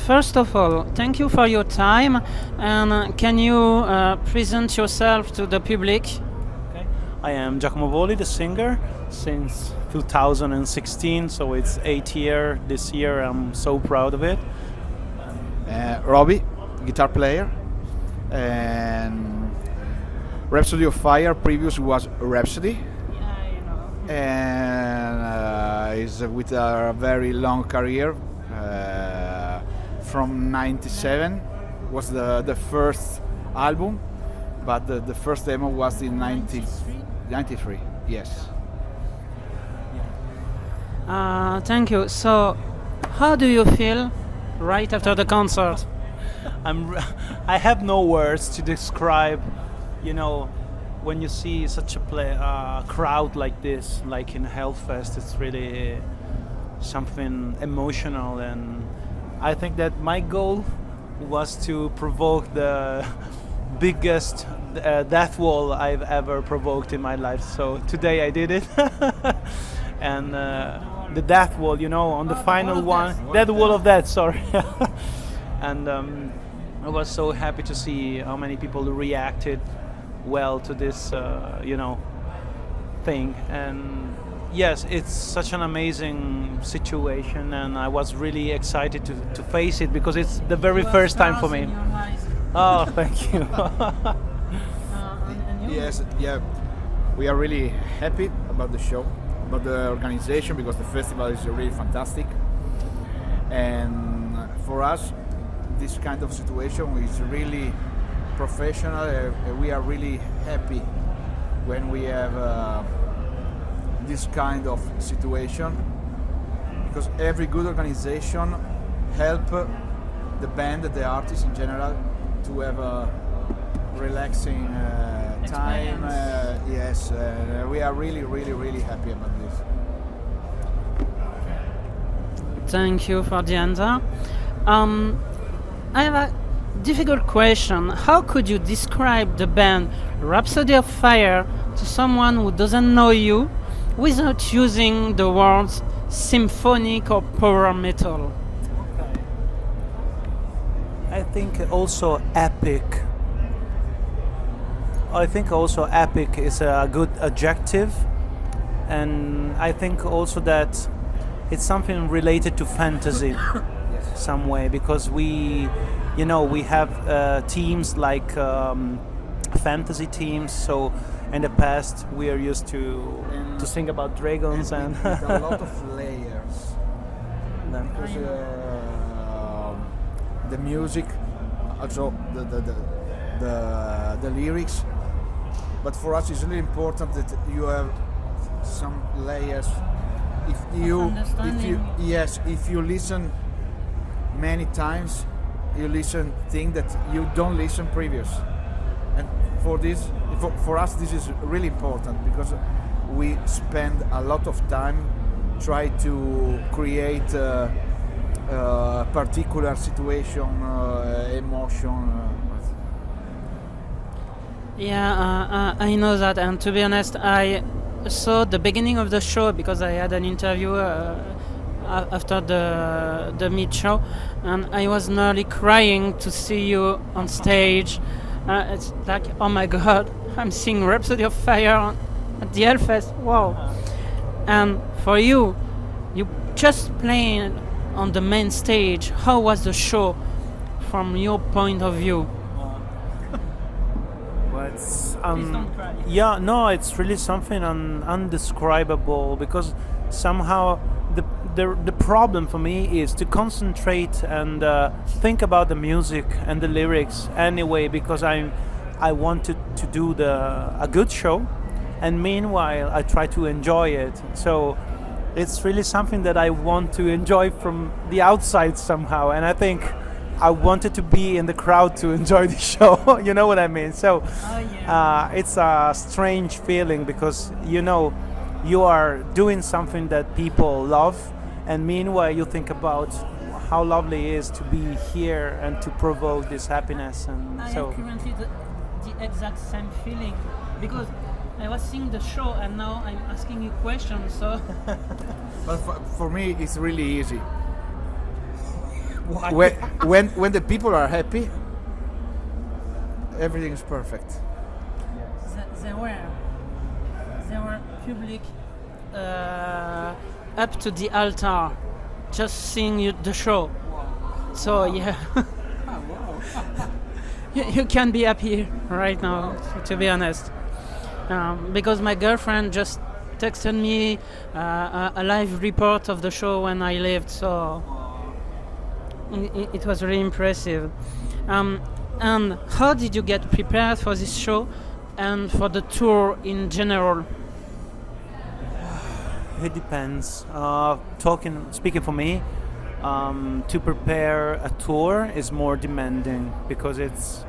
First of all, thank you for your time, and can you present yourself to the public? Okay. I am Giacomo Voli, the singer, since 2016, so it's 8 years this year. I'm so proud of it. Robbie, guitar player, and Rhapsody of Fire previous was Rhapsody, Yeah, you know. and is with a very long career. From '97 was the first album, but the first demo was in 93. Yes. Thank you. So, how do you feel right after the concert? I have no words to describe, when you see such a crowd like this, like in Hellfest. It's really something emotional, and I think that my goal was to provoke the biggest death wall I've ever provoked in my life. So today I did it. And the death wall, on the final one, death wall of death, sorry. And I was so happy to see how many people reacted well to this, thing. And yes, it's such an amazing situation, and I was really excited to face it because it's the very first time for me. Oh, thank you. Yes, yeah. We are really happy about the show, about the organization, because the festival is really fantastic. And for us, this kind of situation is really professional. We are really happy when we have this kind of situation, because every good organization help the band, the artists in general, to have a relaxing time. Yes, we are really, really, really happy about this. Thank you for the answer. I have a difficult question. How could you describe the band Rhapsody of Fire to someone who doesn't know you without using the words symphonic or power metal? I think also epic. I think also epic is a good adjective, and I think also that it's something related to fantasy some way, because we have teams like fantasy teams. So in the past we are used to sing about dragons and with a lot of layers. Because the music, also the lyrics. But for us, it's really important that you have some layers. If you listen many times, you listen things that you don't listen previous. And for us, this is really important, because we spend a lot of time try to create a particular situation, emotion. Yeah, I know that, and to be honest, I saw the beginning of the show because I had an interview after the mid show, and I was nearly crying to see you on stage. It's like, oh my god, I'm seeing Rhapsody of Fire at the Hellfest. Wow! And for you just playing on the main stage. How was the show from your point of view? Well, it's Please don't cry. yeah, no, it's really something undescribable, because somehow the problem for me is to concentrate and think about the music and the lyrics anyway, because I wanted to do a good show, and meanwhile I try to enjoy it. So it's really something that I want to enjoy from the outside somehow, and I think I wanted to be in the crowd to enjoy the show. You know what I mean? So it's a strange feeling, because you are doing something that people love, and meanwhile you think about how lovely it is to be here and to provoke this happiness. And I so have currently the exact same feeling, because I was seeing the show and now I'm asking you questions. So But for me, it's really easy. Why? when the people are happy, everything is perfect. They were public up to the altar, just seeing the show. So yeah, you can be happy right now, to be honest. Because my girlfriend just texted me a live report of the show when I left, so it was really impressive. And how did you get prepared for this show and for the tour in general? It depends. Speaking for me, to prepare a tour is more demanding because it's,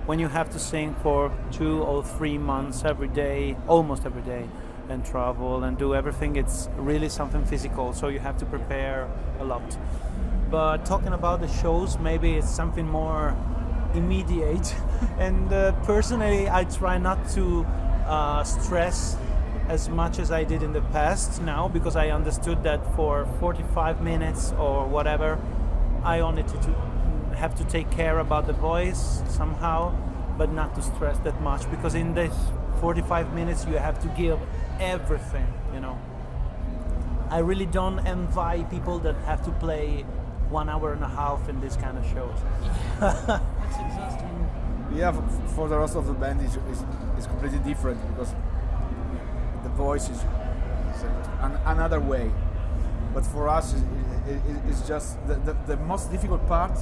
when you have to sing for 2 or 3 months every day, almost every day, and travel and do everything, it's really something physical. So you have to prepare a lot. But talking about the shows, maybe it's something more immediate. And personally, I try not to stress as much as I did in the past now, because I understood that for 45 minutes or whatever, I only have to take care about the voice somehow, but not to stress that much, because in this 45 minutes you have to give everything, I really don't envy people that have to play 1 hour and a half in this kind of shows. That's exhausting. Yeah, for the rest of the band is completely different because the voice is another way. But for us, it's just the most difficult part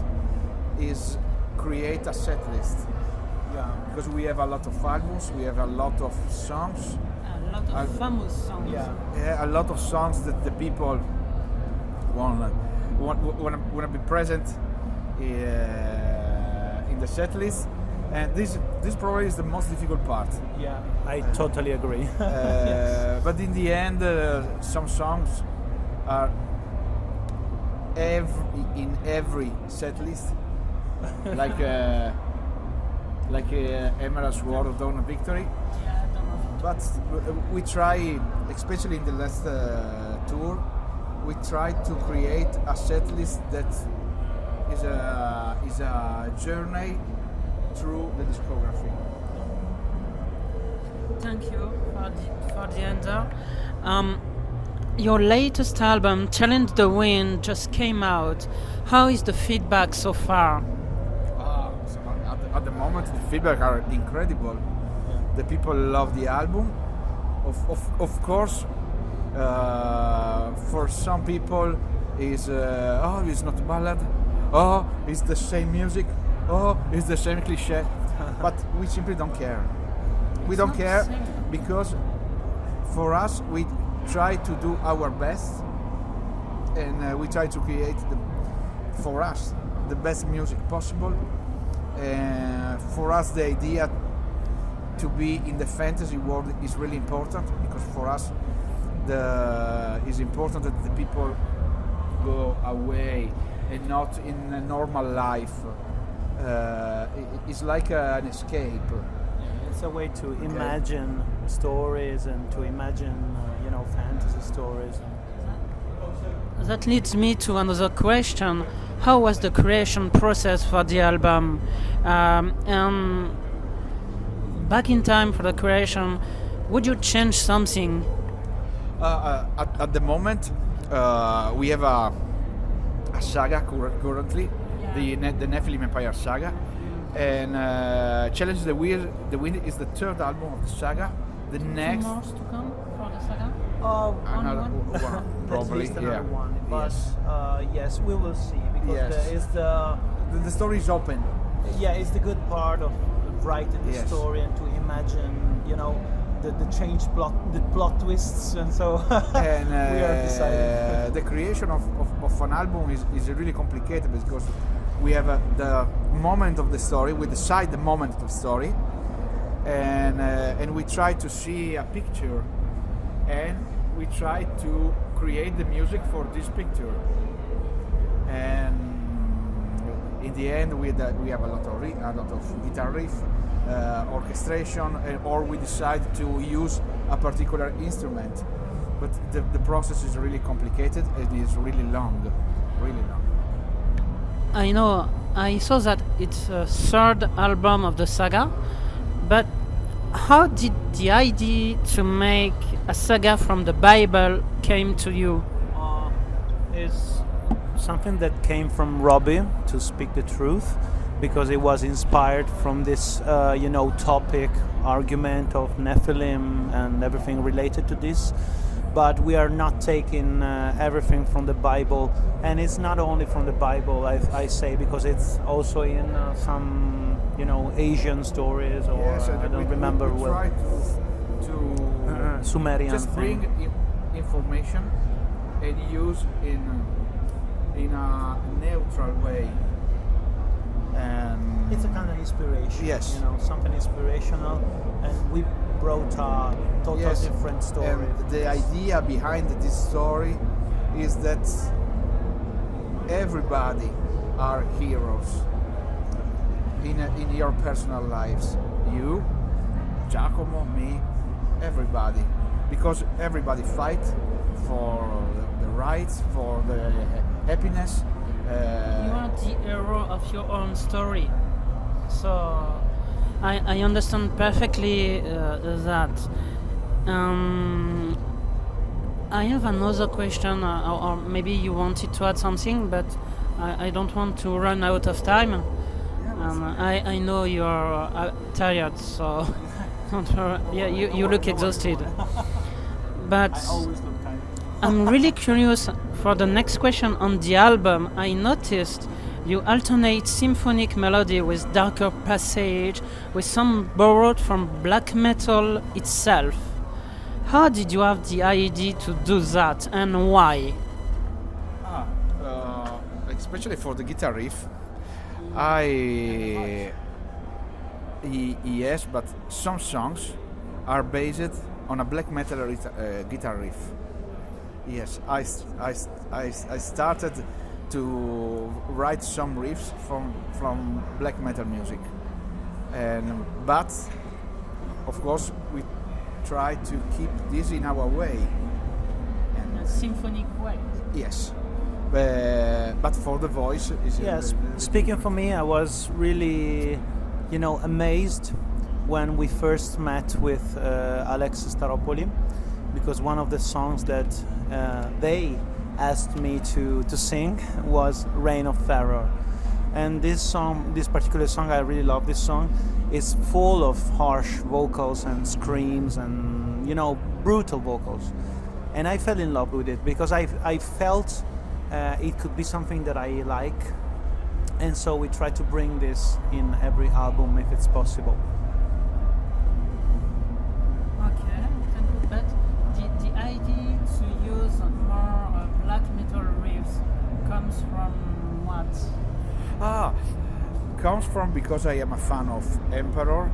is create a set list. Yeah. Because we have a lot of albums, we have a lot of songs. A lot of famous songs. Yeah, a lot of songs that the people want to be present in the set list. And this probably is the most difficult part. Yeah, I totally agree. But in the end, some songs are in every set list, like Emerald Sword of Dawn of Victory. Yeah, I don't know. But we try, especially in the last tour, we try to create a set list that is a journey through the discography. Thank you for the answer. Your latest album, Challenge the Wind, just came out. How is the feedback so far? So at the moment, the feedback are incredible. The people love the album. Of course, for some people, it's not a ballad. Oh, it's the same music. Oh, it's the same cliche. But we simply don't care. We don't care because for us, we try to do our best, and we try to create for us the best music possible. For us, the idea to be in the fantasy world is really important, because for us it's important that the people go away and not in a normal life. It's like an escape. It's a way to imagine stories and to imagine, fantasy stories. That leads me to another question. How was the creation process for the album? And back in time for the creation, would you change something? At the moment, we have a saga currently, the Nephilim Empire saga, and Challenge the Wind is the third album of the saga. The next More to come for the saga? another Only one, probably, At least another yeah. one. But Yes. yes, we will see, because Yes. The story is open. it's the good part of writing the Yes. story and to imagine, the change the plot twists, and so And we are deciding. the creation of an album is really complicated, because we have the moment of the story. We decide the moment of the story, and we try to see a picture, and we try to create the music for this picture. And in the end, we have a lot of guitar riff, orchestration, or we decide to use a particular instrument. But the process is really complicated. It is really long, really long. I know I saw that it's a third album of the saga, but how did the idea to make a saga from the Bible came to you? Is something that came from Robbie, to speak the truth, because it was inspired from this, topic, argument of Nephilim and everything related to this. But we are not taking everything from the Bible, and it's not only from the Bible. I say because it's also in some, Asian stories, or Yes, I don't we remember well. try to Sumerian just thing. bring information and use in a neutral way. And It's a kind of inspiration. Yes. Something inspirational, and we brought a total yes, different story. and the idea behind this story is that everybody are heroes in your personal lives. You, Giacomo, me, everybody, because everybody fight for the rights, for the happiness. You are the hero of your own story. So I understand perfectly that. I have another question, or maybe you wanted to add something, but I don't want to run out of time. I know you're tired, so don't worry. Yeah, you look exhausted. But Always look kind. I'm really curious for the next question on the album. I noticed you alternate symphonic melody with darker passage, with some borrowed from black metal itself. How did you have the idea to do that, and why? Especially for the guitar riff, yes, but some songs are based on a black metal guitar riff. Yes, I started to write some riffs from black metal music, but of course we try to keep this in our way. In a symphonic way. Yes, but for the voice is Yes, speaking for me, I was really, amazed when we first met with Alex Staropoli, because one of the songs that they asked me to sing was Reign of Terror. And this particular song, I really love this song. It's full of harsh vocals and screams and, brutal vocals. And I fell in love with it because I felt it could be something that I like. And so we try to bring this in every album if it's possible. Okay, thank you. But the idea to use more black metal riffs comes from what? Comes from because I am a fan of Emperor.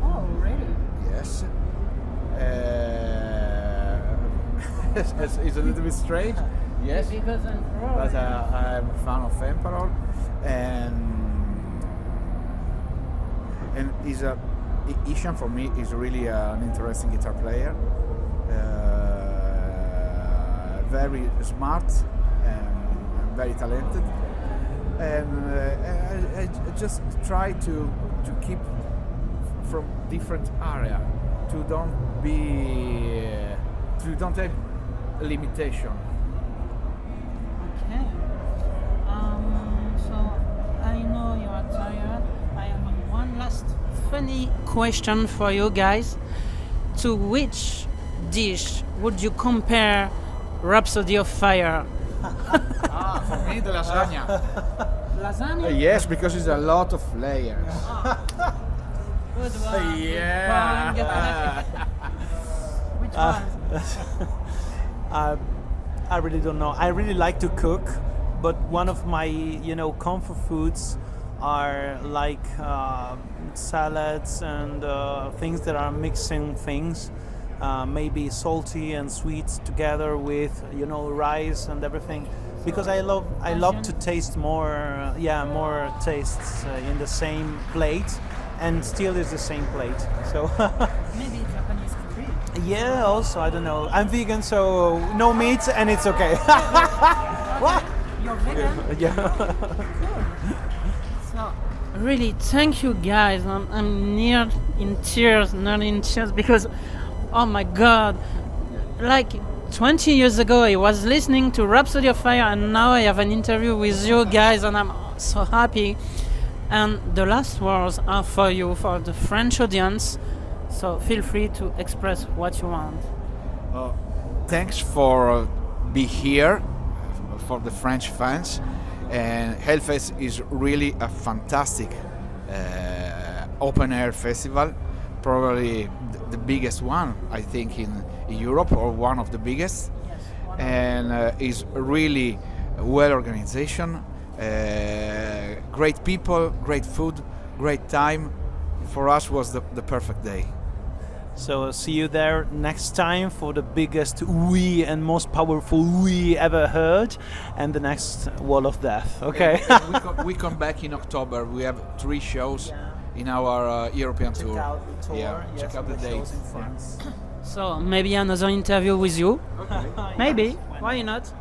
Oh, really? Yes. It's a little bit strange. Yes. Because But I'm a fan of Emperor, and Ishan for me is really an interesting guitar player. Very smart and very talented. And I just try to keep from different area to don't have limitation. Okay. So I know you are tired. I have one last funny question for you guys. To which dish would you compare Rhapsody of Fire? For me, the lasagna. Lasagna? Yes, because it's a lot of layers. Good one. Yeah. Which one? I really don't know. I really like to cook, but one of my comfort foods are like salads and things that are mixing things, maybe salty and sweet together with rice and everything, because I love to taste more tastes in the same plate, and still is the same plate. So Maybe Japanese cookery. yeah, also I don't know. I'm vegan, so no meat and it's okay. What? You're vegan? Yeah. So, really, thank you guys. I'm nearly in tears because, oh my god, like 20 years ago I was listening to Rhapsody of Fire and now I have an interview with you guys and I'm so happy. And the last words are for you, for the French audience. So feel free to express what you want. Thanks for be here for the French fans, and Hellfest is really a fantastic open air festival, probably the biggest one I think in Europe, or one of the biggest, and is really well organization, great people, great food, great time. For us was the perfect day. So see you there next time for the biggest "we" and most powerful "we" ever heard, and the next Wall of Death. Okay. We come back in October. We have 3 shows in our European tour. Check out the dates. So maybe another interview with you. Okay. Maybe. Why not?